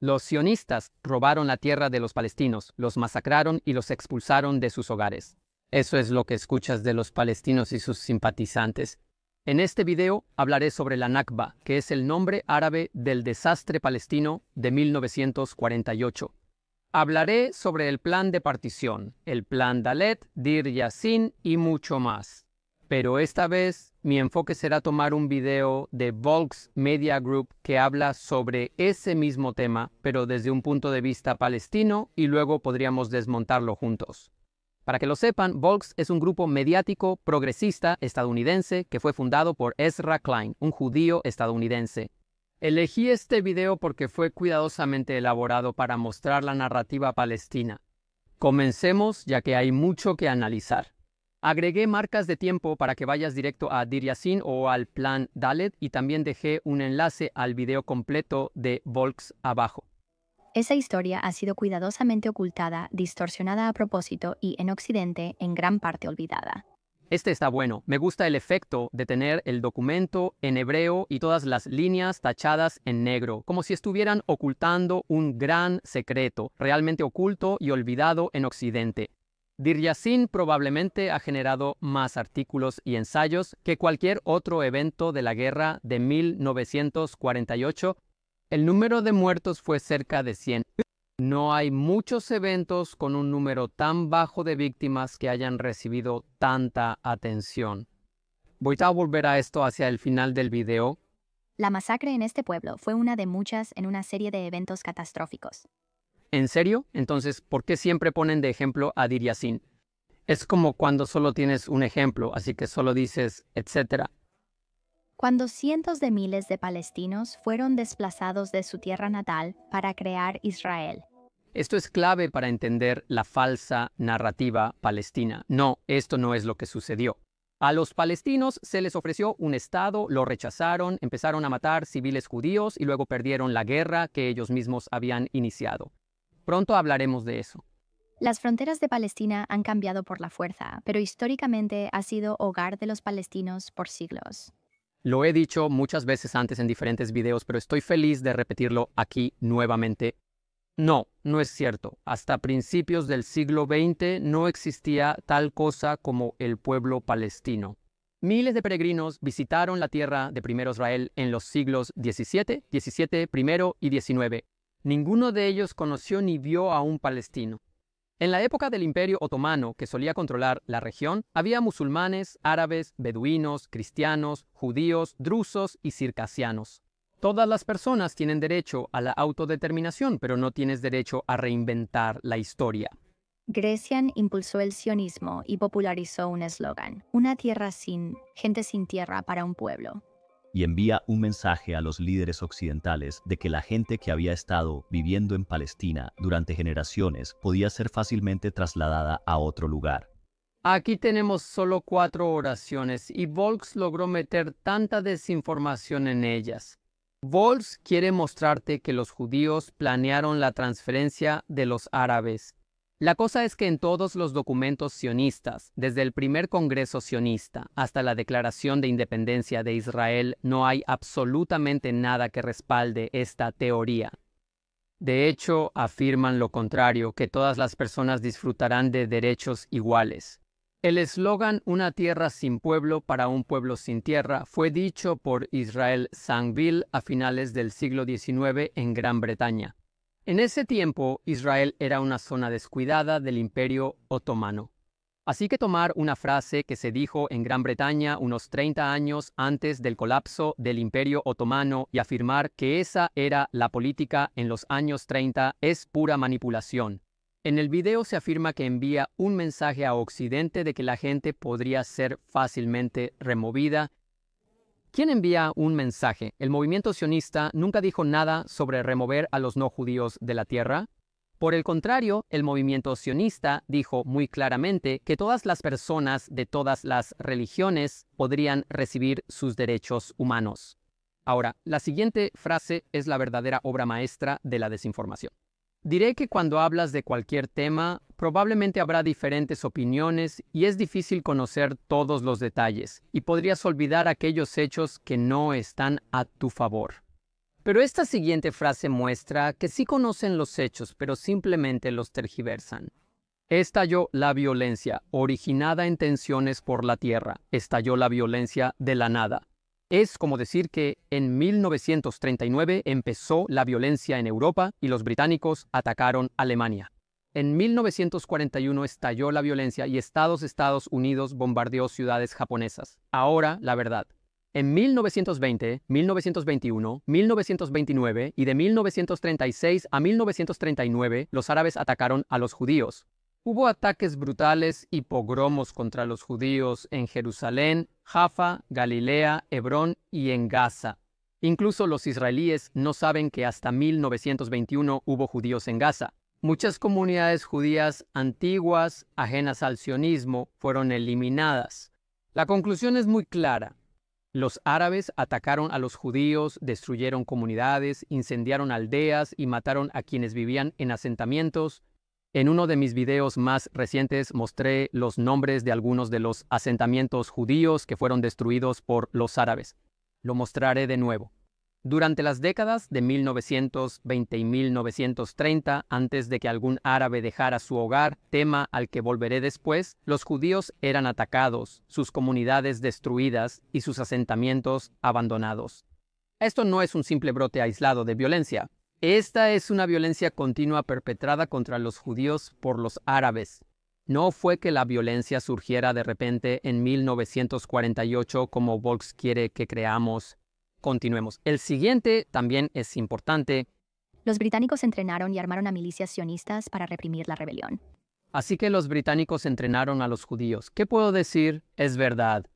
Los sionistas robaron la tierra de los palestinos, los masacraron y los expulsaron de sus hogares. Eso es lo que escuchas de los palestinos y sus simpatizantes. En este video hablaré sobre la Nakba, que es el nombre árabe del desastre palestino de 1948. Hablaré sobre el plan de partición, el plan Dalet, Dir Yassin y mucho más. Pero esta vez mi enfoque será tomar un video de Volks Media Group que habla sobre ese mismo tema, pero desde un punto de vista palestino, y luego podríamos desmontarlo juntos. Para que lo sepan, Volks es un grupo mediático progresista estadounidense que fue fundado por Ezra Klein, un judío estadounidense. Elegí este video porque fue cuidadosamente elaborado para mostrar la narrativa palestina. Comencemos, ya que hay mucho que analizar. Agregué marcas de tiempo para que vayas directo a Dir Yassin o al plan Dalet, y también dejé un enlace al video completo de Volks abajo. Esa historia ha sido cuidadosamente ocultada, distorsionada a propósito y, en Occidente, en gran parte olvidada. Este está bueno. Me gusta el efecto de tener el documento en hebreo y todas las líneas tachadas en negro, como si estuvieran ocultando un gran secreto, realmente oculto y olvidado en Occidente. Dir Yassin probablemente ha generado más artículos y ensayos que cualquier otro evento de la guerra de 1948. El número de muertos fue cerca de 100. No hay muchos eventos con un número tan bajo de víctimas que hayan recibido tanta atención. Voy a volver a esto hacia el final del video. La masacre en este pueblo fue una de muchas en una serie de eventos catastróficos. ¿En serio? Entonces, ¿por qué siempre ponen de ejemplo a Dir Yassin? Es como cuando solo tienes un ejemplo, así que solo dices, etcétera. Cuando cientos de miles de palestinos fueron desplazados de su tierra natal para crear Israel. Esto es clave para entender la falsa narrativa palestina. No, esto no es lo que sucedió. A los palestinos se les ofreció un estado, lo rechazaron, empezaron a matar civiles judíos y luego perdieron la guerra que ellos mismos habían iniciado. Pronto hablaremos de eso. Las fronteras de Palestina han cambiado por la fuerza, pero históricamente ha sido hogar de los palestinos por siglos. Lo he dicho muchas veces antes en diferentes videos, pero estoy feliz de repetirlo aquí nuevamente. No, no es cierto. Hasta principios del siglo XX no existía tal cosa como el pueblo palestino. Miles de peregrinos visitaron la tierra de primero Israel en los siglos XVII, I y XIX. Ninguno de ellos conoció ni vio a un palestino. En la época del Imperio Otomano, que solía controlar la región, había musulmanes, árabes, beduinos, cristianos, judíos, drusos y circasianos. Todas las personas tienen derecho a la autodeterminación, pero no tienes derecho a reinventar la historia. Grecian impulsó el sionismo y popularizó un eslogan: una tierra sin, gente sin tierra para un pueblo. Y envía un mensaje a los líderes occidentales de que la gente que había estado viviendo en Palestina durante generaciones podía ser fácilmente trasladada a otro lugar. Aquí tenemos solo 4 oraciones y Volks logró meter tanta desinformación en ellas. Volks quiere mostrarte que los judíos planearon la transferencia de los árabes. La cosa es que en todos los documentos sionistas, desde el primer Congreso sionista hasta la Declaración de Independencia de Israel, no hay absolutamente nada que respalde esta teoría. De hecho, afirman lo contrario, que todas las personas disfrutarán de derechos iguales. El eslogan "una tierra sin pueblo para un pueblo sin tierra" fue dicho por Israel Zangwill a finales del siglo XIX en Gran Bretaña. En ese tiempo, Israel era una zona descuidada del Imperio Otomano. Así que tomar una frase que se dijo en Gran Bretaña unos 30 años antes del colapso del Imperio Otomano y afirmar que esa era la política en los años 30 es pura manipulación. En el video se afirma que envía un mensaje a Occidente de que la gente podría ser fácilmente removida. ¿Quién envía un mensaje? ¿El movimiento sionista nunca dijo nada sobre remover a los no judíos de la tierra? Por el contrario, el movimiento sionista dijo muy claramente que todas las personas de todas las religiones podrían recibir sus derechos humanos. Ahora, la siguiente frase es la verdadera obra maestra de la desinformación. Diré que cuando hablas de cualquier tema, probablemente habrá diferentes opiniones y es difícil conocer todos los detalles, y podrías olvidar aquellos hechos que no están a tu favor. Pero esta siguiente frase muestra que sí conocen los hechos, pero simplemente los tergiversan. Estalló la violencia, originada en tensiones por la tierra. Estalló la violencia de la nada. Es como decir que en 1939 empezó la violencia en Europa y los británicos atacaron Alemania. En 1941 estalló la violencia y Estados Unidos bombardeó ciudades japonesas. Ahora, la verdad. En 1920, 1921, 1929 y de 1936 a 1939, los árabes atacaron a los judíos. Hubo ataques brutales y pogromos contra los judíos en Jerusalén, Jaffa, Galilea, Hebrón y en Gaza. Incluso los israelíes no saben que hasta 1921 hubo judíos en Gaza. Muchas comunidades judías antiguas, ajenas al sionismo, fueron eliminadas. La conclusión es muy clara. Los árabes atacaron a los judíos, destruyeron comunidades, incendiaron aldeas y mataron a quienes vivían en asentamientos. En uno de mis videos más recientes mostré los nombres de algunos de los asentamientos judíos que fueron destruidos por los árabes. Lo mostraré de nuevo. Durante las décadas de 1920 y 1930, antes de que algún árabe dejara su hogar, tema al que volveré después, los judíos eran atacados, sus comunidades destruidas y sus asentamientos abandonados. Esto no es un simple brote aislado de violencia. Esta es una violencia continua perpetrada contra los judíos por los árabes. No fue que la violencia surgiera de repente en 1948 como Volks quiere que creamos. Continuemos. El siguiente también es importante. Los británicos entrenaron y armaron a milicias sionistas para reprimir la rebelión. Así que los británicos entrenaron a los judíos. ¿Qué puedo decir? Es verdad.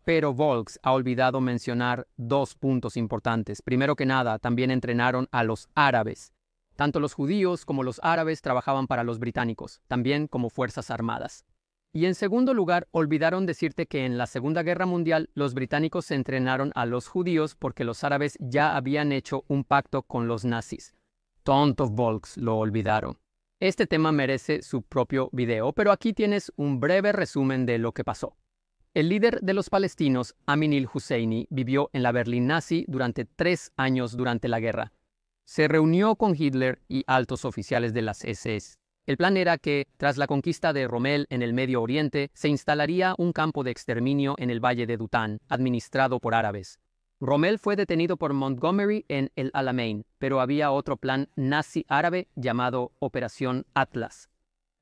Pero Volks ha olvidado mencionar dos puntos importantes. Primero que nada, también entrenaron a los árabes. Tanto los judíos como los árabes trabajaban para los británicos, también como fuerzas armadas. Y en segundo lugar, olvidaron decirte que en la Segunda Guerra Mundial los británicos entrenaron a los judíos porque los árabes ya habían hecho un pacto con los nazis. Tonto Volks, lo olvidaron. Este tema merece su propio video, pero aquí tienes un breve resumen de lo que pasó. El líder de los palestinos, Amin al-Husseini, vivió en la Berlín nazi durante 3 años durante la guerra. Se reunió con Hitler y altos oficiales de las SS. El plan era que, tras la conquista de Rommel en el Medio Oriente, se instalaría un campo de exterminio en el Valle de Dután, administrado por árabes. Rommel fue detenido por Montgomery en el Alamein, pero había otro plan nazi árabe llamado Operación Atlas.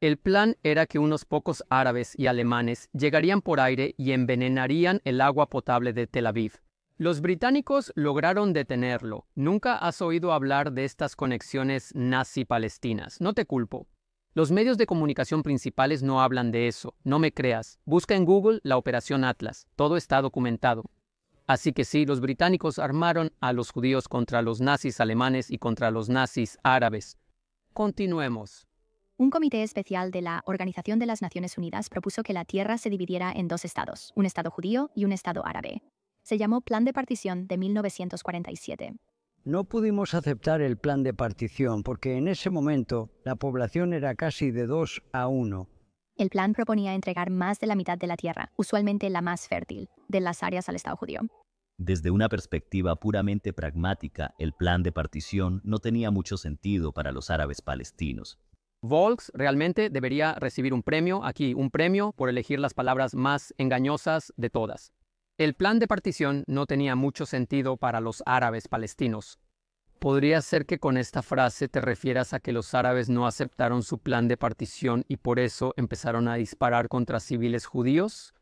El plan era que unos pocos árabes y alemanes llegarían por aire y envenenarían el agua potable de Tel Aviv. Los británicos lograron detenerlo. Nunca has oído hablar de estas conexiones nazi-palestinas. No te culpo. Los medios de comunicación principales no hablan de eso. No me creas. Busca en Google la Operación Atlas. Todo está documentado. Así que sí, los británicos armaron a los judíos contra los nazis alemanes y contra los nazis árabes. Continuemos. Un comité especial de la Organización de las Naciones Unidas propuso que la tierra se dividiera en 2 estados, un estado judío y un estado árabe. Se llamó Plan de Partición de 1947. No pudimos aceptar el plan de partición porque en ese momento la población era casi de 2 a 1. El plan proponía entregar más de la mitad de la tierra, usualmente la más fértil, de las áreas al Estado judío. Desde una perspectiva puramente pragmática, el plan de partición no tenía mucho sentido para los árabes palestinos. Volks realmente debería recibir un premio por elegir las palabras más engañosas de todas. El plan de partición no tenía mucho sentido para los árabes palestinos. ¿Podría ser que con esta frase te refieras a que los árabes no aceptaron su plan de partición y por eso empezaron a disparar contra civiles judíos?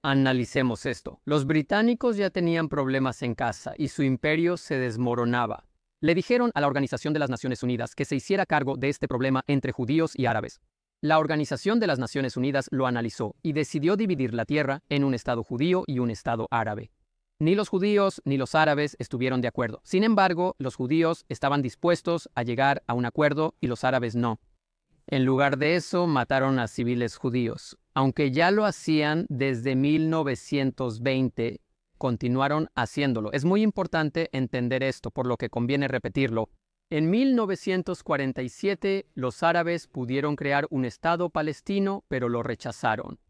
Analicemos esto. Los británicos ya tenían problemas en casa y su imperio se desmoronaba. Le dijeron a la Organización de las Naciones Unidas que se hiciera cargo de este problema entre judíos y árabes. La Organización de las Naciones Unidas lo analizó y decidió dividir la tierra en un estado judío y un estado árabe. Ni los judíos ni los árabes estuvieron de acuerdo. Sin embargo, los judíos estaban dispuestos a llegar a un acuerdo y los árabes no. En lugar de eso, mataron a civiles judíos. Aunque ya lo hacían desde 1920, continuaron haciéndolo. Es muy importante entender esto, por lo que conviene repetirlo. En 1947, los árabes pudieron crear un Estado palestino, pero lo rechazaron.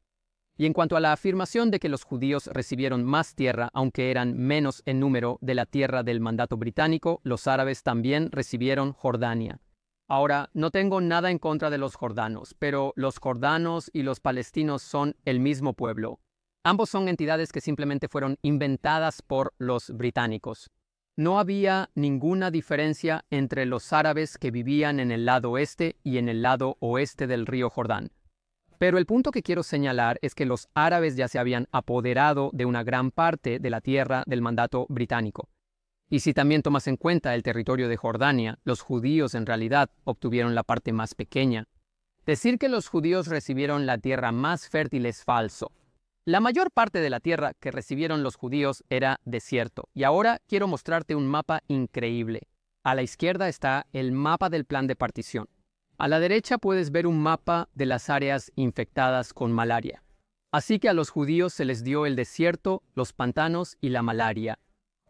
Y en cuanto a la afirmación de que los judíos recibieron más tierra, aunque eran menos en número de la tierra del mandato británico, los árabes también recibieron Jordania. Ahora, no tengo nada en contra de los jordanos, pero los jordanos y los palestinos son el mismo pueblo. Ambos son entidades que simplemente fueron inventadas por los británicos. No había ninguna diferencia entre los árabes que vivían en el lado este y en el lado oeste del río Jordán. Pero el punto que quiero señalar es que los árabes ya se habían apoderado de una gran parte de la tierra del mandato británico. Y si también tomas en cuenta el territorio de Jordania, los judíos en realidad obtuvieron la parte más pequeña. Decir que los judíos recibieron la tierra más fértil es falso. La mayor parte de la tierra que recibieron los judíos era desierto. Y ahora quiero mostrarte un mapa increíble. A la izquierda está el mapa del plan de partición. A la derecha puedes ver un mapa de las áreas infectadas con malaria. Así que a los judíos se les dio el desierto, los pantanos y la malaria.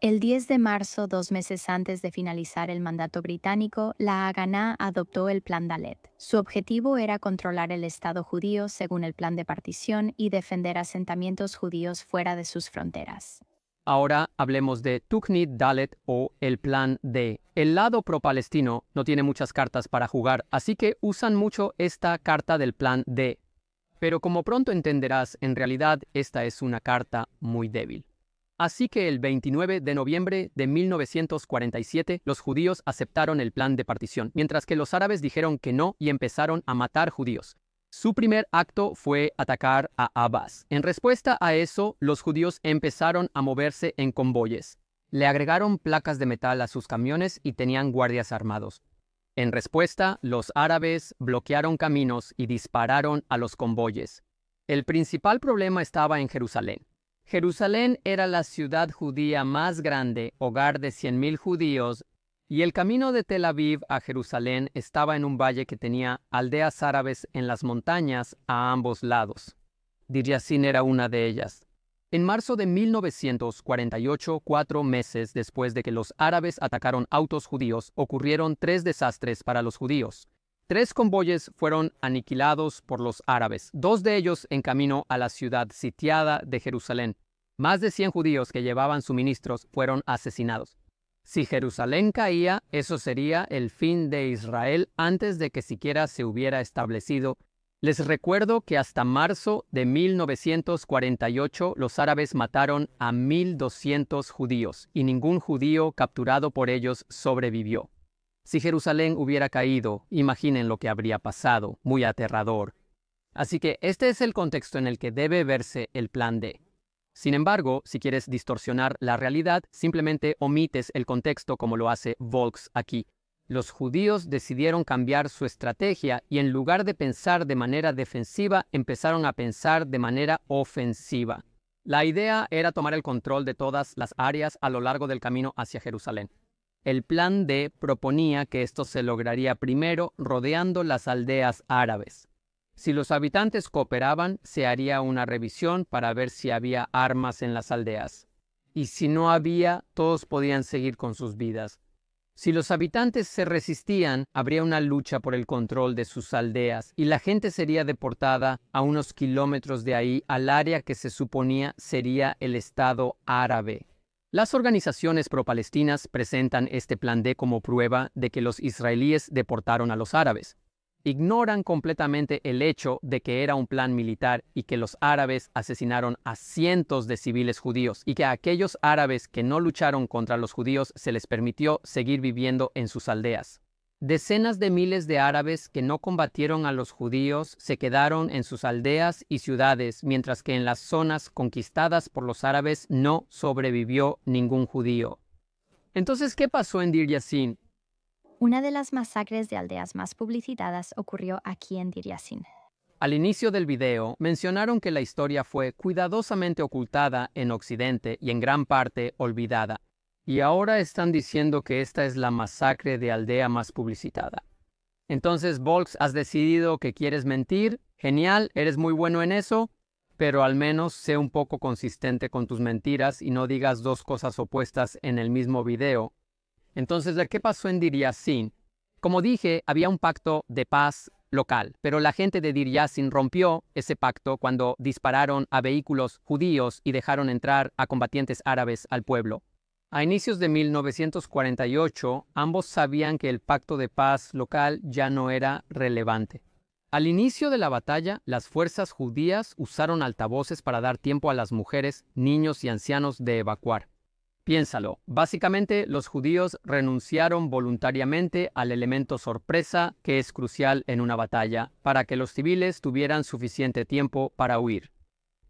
El 10 de marzo, 2 meses antes de finalizar el mandato británico, la Haganá adoptó el Plan Dalet. Su objetivo era controlar el Estado judío según el plan de partición y defender asentamientos judíos fuera de sus fronteras. Ahora hablemos de Tuknit Dalet o el Plan D. El lado pro-palestino no tiene muchas cartas para jugar, así que usan mucho esta carta del Plan D. Pero como pronto entenderás, en realidad esta es una carta muy débil. Así que el 29 de noviembre de 1947, los judíos aceptaron el plan de partición, mientras que los árabes dijeron que no y empezaron a matar judíos. Su primer acto fue atacar a Abbas. En respuesta a eso, los judíos empezaron a moverse en convoyes. Le agregaron placas de metal a sus camiones y tenían guardias armados. En respuesta, los árabes bloquearon caminos y dispararon a los convoyes. El principal problema estaba en Jerusalén. Jerusalén era la ciudad judía más grande, hogar de 100,000 judíos, y el camino de Tel Aviv a Jerusalén estaba en un valle que tenía aldeas árabes en las montañas a ambos lados. Deir Yassin era una de ellas. En marzo de 1948, 4 meses después de que los árabes atacaron autos judíos, ocurrieron 3 desastres para los judíos. 3 convoyes fueron aniquilados por los árabes, 2 de ellos en camino a la ciudad sitiada de Jerusalén. Más de 100 judíos que llevaban suministros fueron asesinados. Si Jerusalén caía, eso sería el fin de Israel antes de que siquiera se hubiera establecido. Les recuerdo que hasta marzo de 1948 los árabes mataron a 1,200 judíos y ningún judío capturado por ellos sobrevivió. Si Jerusalén hubiera caído, imaginen lo que habría pasado, muy aterrador. Así que este es el contexto en el que debe verse el plan D. Sin embargo, si quieres distorsionar la realidad, simplemente omites el contexto como lo hace Volks aquí. Los judíos decidieron cambiar su estrategia y en lugar de pensar de manera defensiva, empezaron a pensar de manera ofensiva. La idea era tomar el control de todas las áreas a lo largo del camino hacia Jerusalén. El plan D proponía que esto se lograría primero rodeando las aldeas árabes. Si los habitantes cooperaban, se haría una revisión para ver si había armas en las aldeas. Y si no había, todos podían seguir con sus vidas. Si los habitantes se resistían, habría una lucha por el control de sus aldeas y la gente sería deportada a unos kilómetros de ahí al área que se suponía sería el Estado árabe. Las organizaciones pro-palestinas presentan este plan D como prueba de que los israelíes deportaron a los árabes. Ignoran completamente el hecho de que era un plan militar y que los árabes asesinaron a cientos de civiles judíos y que a aquellos árabes que no lucharon contra los judíos se les permitió seguir viviendo en sus aldeas. Decenas de miles de árabes que no combatieron a los judíos se quedaron en sus aldeas y ciudades, mientras que en las zonas conquistadas por los árabes no sobrevivió ningún judío. Entonces, ¿qué pasó en Deir Yassin? Una de las masacres de aldeas más publicitadas ocurrió aquí en Deir Yassin. Al inicio del video, mencionaron que la historia fue cuidadosamente ocultada en Occidente y en gran parte olvidada. Y ahora están diciendo que esta es la masacre de aldea más publicitada. Entonces, Volks, ¿has decidido que quieres mentir? Genial, eres muy bueno en eso, pero al menos sé un poco consistente con tus mentiras y no digas 2 cosas opuestas en el mismo video. Entonces, ¿qué pasó en Deir Yassin? Como dije, había un pacto de paz local, pero la gente de Deir Yassin rompió ese pacto cuando dispararon a vehículos judíos y dejaron entrar a combatientes árabes al pueblo. A inicios de 1948, ambos sabían que el pacto de paz local ya no era relevante. Al inicio de la batalla, las fuerzas judías usaron altavoces para dar tiempo a las mujeres, niños y ancianos de evacuar. Piénsalo, básicamente los judíos renunciaron voluntariamente al elemento sorpresa que es crucial en una batalla, para que los civiles tuvieran suficiente tiempo para huir.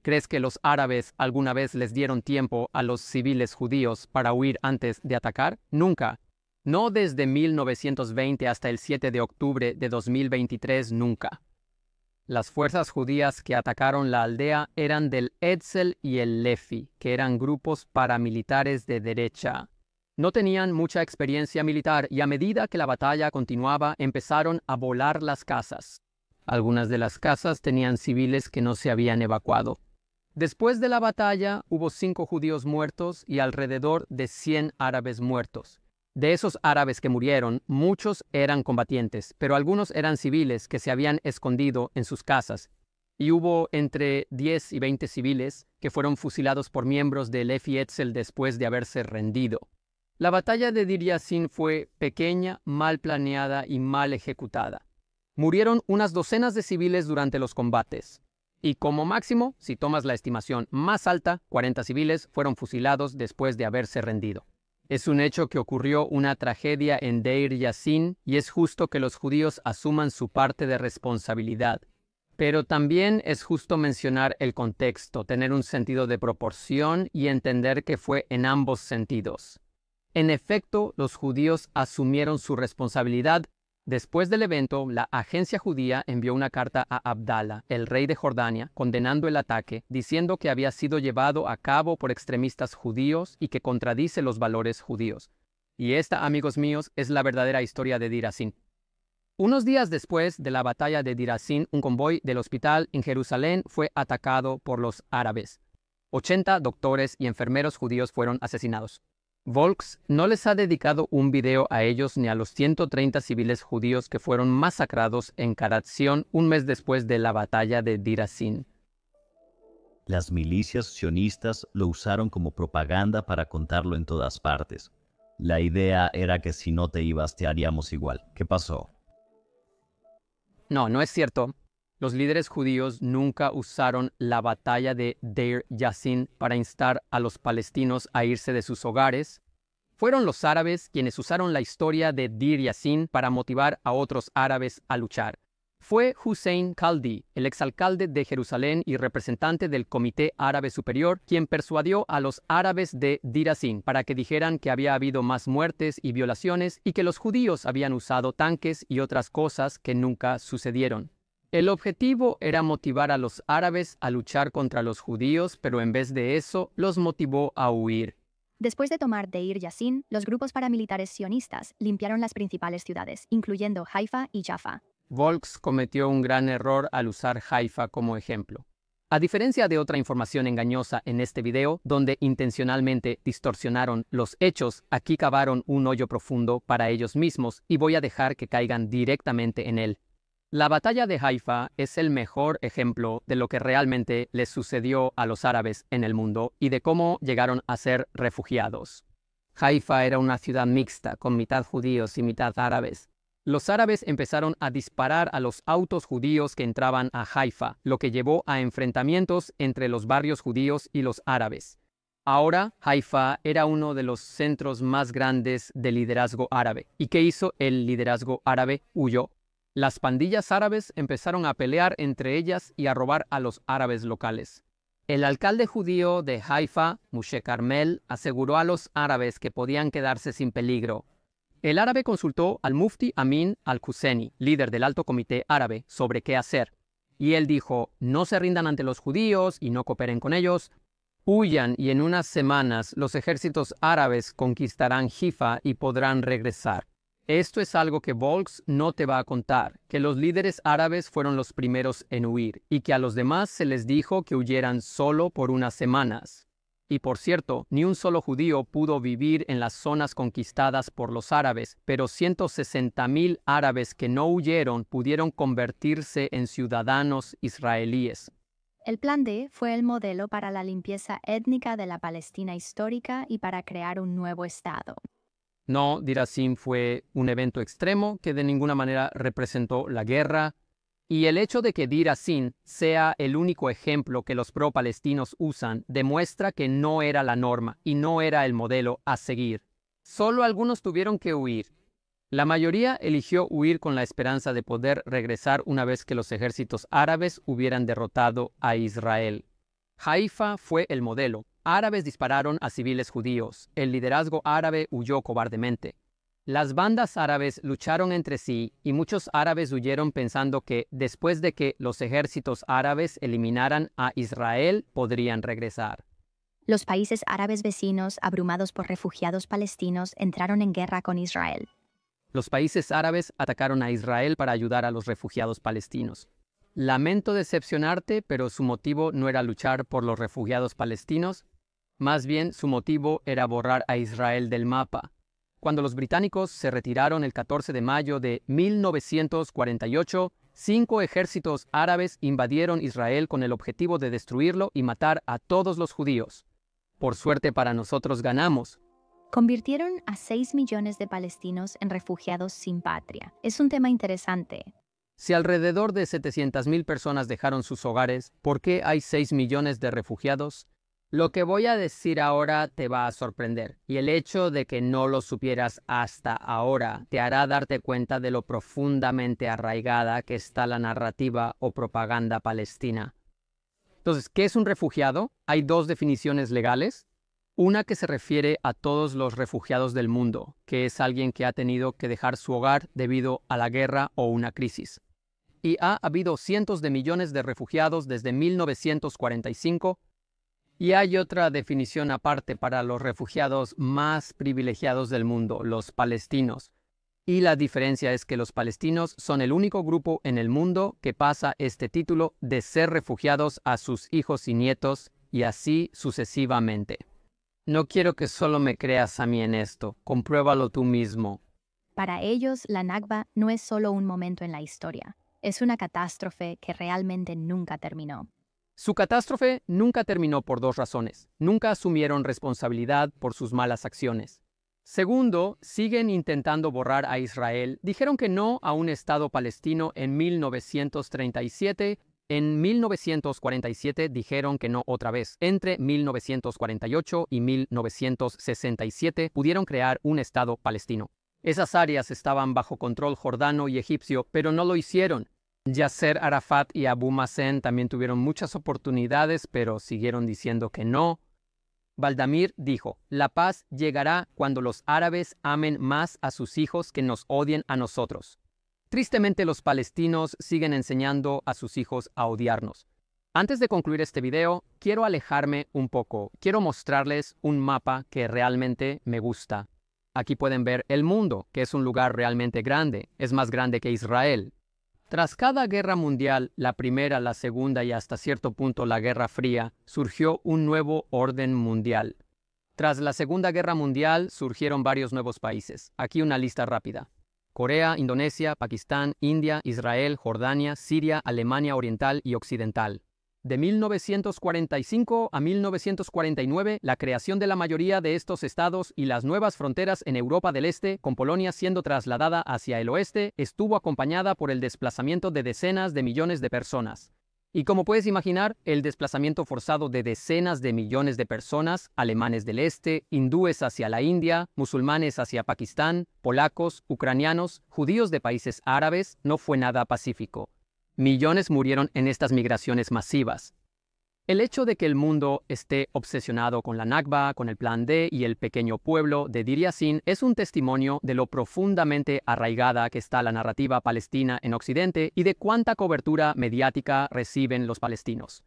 ¿Crees que los árabes alguna vez les dieron tiempo a los civiles judíos para huir antes de atacar? Nunca. No desde 1920 hasta el 7 de octubre de 2023, nunca. Las fuerzas judías que atacaron la aldea eran del Etzel y el Lefi, que eran grupos paramilitares de derecha. No tenían mucha experiencia militar y a medida que la batalla continuaba empezaron a volar las casas. Algunas de las casas tenían civiles que no se habían evacuado. Después de la batalla hubo 5 judíos muertos y alrededor de 100 árabes muertos. De esos árabes que murieron, muchos eran combatientes, pero algunos eran civiles que se habían escondido en sus casas. Y hubo entre 10 y 20 civiles que fueron fusilados por miembros del Lefi Etzel después de haberse rendido. La batalla de Deir Yassin fue pequeña, mal planeada y mal ejecutada. Murieron unas docenas de civiles durante los combates. Y como máximo, si tomas la estimación más alta, 40 civiles fueron fusilados después de haberse rendido. Es un hecho que ocurrió una tragedia en Deir Yassin y es justo que los judíos asuman su parte de responsabilidad. Pero también es justo mencionar el contexto, tener un sentido de proporción y entender que fue en ambos sentidos. En efecto, los judíos asumieron su responsabilidad. Después del evento, la agencia judía envió una carta a Abdalá, el rey de Jordania, condenando el ataque, diciendo que había sido llevado a cabo por extremistas judíos y que contradice los valores judíos. Y esta, amigos míos, es la verdadera historia de Deir Yassin. Unos días después de la batalla de Deir Yassin, un convoy del hospital en Jerusalén fue atacado por los árabes. 80 doctores y enfermeros judíos fueron asesinados. Volks no les ha dedicado un video a ellos ni a los 130 civiles judíos que fueron masacrados en Karatzion un mes después de la batalla de Deir Yassin. Las milicias sionistas lo usaron como propaganda para contarlo en todas partes. La idea era que si no te ibas te haríamos igual. ¿Qué pasó? No es cierto. Los líderes judíos nunca usaron la batalla de Deir Yassin para instar a los palestinos a irse de sus hogares. Fueron los árabes quienes usaron la historia de Deir Yassin para motivar a otros árabes a luchar. Fue Hussein Kaldi, el exalcalde de Jerusalén y representante del Comité Árabe Superior, quien persuadió a los árabes de Deir Yassin para que dijeran que había habido más muertes y violaciones y que los judíos habían usado tanques y otras cosas que nunca sucedieron. El objetivo era motivar a los árabes a luchar contra los judíos, pero en vez de eso, los motivó a huir. Después de tomar Deir Yassin, los grupos paramilitares sionistas limpiaron las principales ciudades, incluyendo Haifa y Jaffa. Volks cometió un gran error al usar Haifa como ejemplo. A diferencia de otra información engañosa en este video, donde intencionalmente distorsionaron los hechos, aquí cavaron un hoyo profundo para ellos mismos y voy a dejar que caigan directamente en él. La batalla de Haifa es el mejor ejemplo de lo que realmente les sucedió a los árabes en el mundo y de cómo llegaron a ser refugiados. Haifa era una ciudad mixta, con mitad judíos y mitad árabes. Los árabes empezaron a disparar a los autos judíos que entraban a Haifa, lo que llevó a enfrentamientos entre los barrios judíos y los árabes. Ahora, Haifa era uno de los centros más grandes del liderazgo árabe. ¿Y qué hizo el liderazgo árabe? Huyó. Las pandillas árabes empezaron a pelear entre ellas y a robar a los árabes locales. El alcalde judío de Haifa, Moshe Carmel, aseguró a los árabes que podían quedarse sin peligro. El árabe consultó al mufti Amin al-Husseini, líder del alto comité árabe, sobre qué hacer. Y él dijo, no se rindan ante los judíos y no cooperen con ellos. Huyan y en unas semanas los ejércitos árabes conquistarán Haifa y podrán regresar. Esto es algo que Volks no te va a contar, que los líderes árabes fueron los primeros en huir y que a los demás se les dijo que huyeran solo por unas semanas. Y por cierto, ni un solo judío pudo vivir en las zonas conquistadas por los árabes, pero 160,000 árabes que no huyeron pudieron convertirse en ciudadanos israelíes. El Plan D fue el modelo para la limpieza étnica de la Palestina histórica y para crear un nuevo Estado. No, Deir Yassin fue un evento extremo que de ninguna manera representó la guerra, y el hecho de que Deir Yassin sea el único ejemplo que los pro-palestinos usan demuestra que no era la norma y no era el modelo a seguir. Solo algunos tuvieron que huir. La mayoría eligió huir con la esperanza de poder regresar una vez que los ejércitos árabes hubieran derrotado a Israel. Haifa fue el modelo. Árabes dispararon a civiles judíos. El liderazgo árabe huyó cobardemente. Las bandas árabes lucharon entre sí y muchos árabes huyeron pensando que después de que los ejércitos árabes eliminaran a Israel, podrían regresar. Los países árabes vecinos, abrumados por refugiados palestinos, entraron en guerra con Israel. Los países árabes atacaron a Israel para ayudar a los refugiados palestinos. Lamento decepcionarte, pero su motivo no era luchar por los refugiados palestinos. Más bien, su motivo era borrar a Israel del mapa. Cuando los británicos se retiraron el 14 de mayo de 1948, 5 ejércitos árabes invadieron Israel con el objetivo de destruirlo y matar a todos los judíos. Por suerte para nosotros ganamos. Convirtieron a 6 millones de palestinos en refugiados sin patria. Es un tema interesante. Si alrededor de 700,000 personas dejaron sus hogares, ¿por qué hay 6 millones de refugiados? Lo que voy a decir ahora te va a sorprender, y el hecho de que no lo supieras hasta ahora te hará darte cuenta de lo profundamente arraigada que está la narrativa o propaganda palestina. Entonces, ¿qué es un refugiado? Hay 2 definiciones legales. Una que se refiere a todos los refugiados del mundo, que es alguien que ha tenido que dejar su hogar debido a la guerra o una crisis. Y ha habido cientos de millones de refugiados desde 1945, y hay otra definición aparte para los refugiados más privilegiados del mundo, los palestinos. Y la diferencia es que los palestinos son el único grupo en el mundo que pasa este título de ser refugiados a sus hijos y nietos, y así sucesivamente. No quiero que solo me creas a mí en esto, compruébalo tú mismo. Para ellos, la Nakba no es solo un momento en la historia. Es una catástrofe que realmente nunca terminó. Su catástrofe nunca terminó por 2 razones. Nunca asumieron responsabilidad por sus malas acciones. Segundo, siguen intentando borrar a Israel. Dijeron que no a un Estado palestino en 1937. En 1947 dijeron que no otra vez. Entre 1948 y 1967 pudieron crear un Estado palestino. Esas áreas estaban bajo control jordano y egipcio, pero no lo hicieron. Yasser Arafat y Abu Mazen también tuvieron muchas oportunidades, pero siguieron diciendo que no. Valdamir dijo, la paz llegará cuando los árabes amen más a sus hijos que nos odien a nosotros. Tristemente, los palestinos siguen enseñando a sus hijos a odiarnos. Antes de concluir este video, quiero alejarme un poco. Quiero mostrarles un mapa que realmente me gusta. Aquí pueden ver el mundo, que es un lugar realmente grande. Es más grande que Israel. Tras cada guerra mundial, la primera, la segunda y hasta cierto punto la Guerra Fría, surgió un nuevo orden mundial. Tras la Segunda Guerra Mundial surgieron varios nuevos países. Aquí una lista rápida. Corea, Indonesia, Pakistán, India, Israel, Jordania, Siria, Alemania Oriental y Occidental. De 1945 a 1949, la creación de la mayoría de estos estados y las nuevas fronteras en Europa del Este, con Polonia siendo trasladada hacia el oeste, estuvo acompañada por el desplazamiento de decenas de millones de personas. Y como puedes imaginar, el desplazamiento forzado de decenas de millones de personas, alemanes del este, hindúes hacia la India, musulmanes hacia Pakistán, polacos, ucranianos, judíos de países árabes, no fue nada pacífico. Millones murieron en estas migraciones masivas. El hecho de que el mundo esté obsesionado con la Nakba, con el Plan D y el pequeño pueblo de Deir Yassin es un testimonio de lo profundamente arraigada que está la narrativa palestina en Occidente y de cuánta cobertura mediática reciben los palestinos.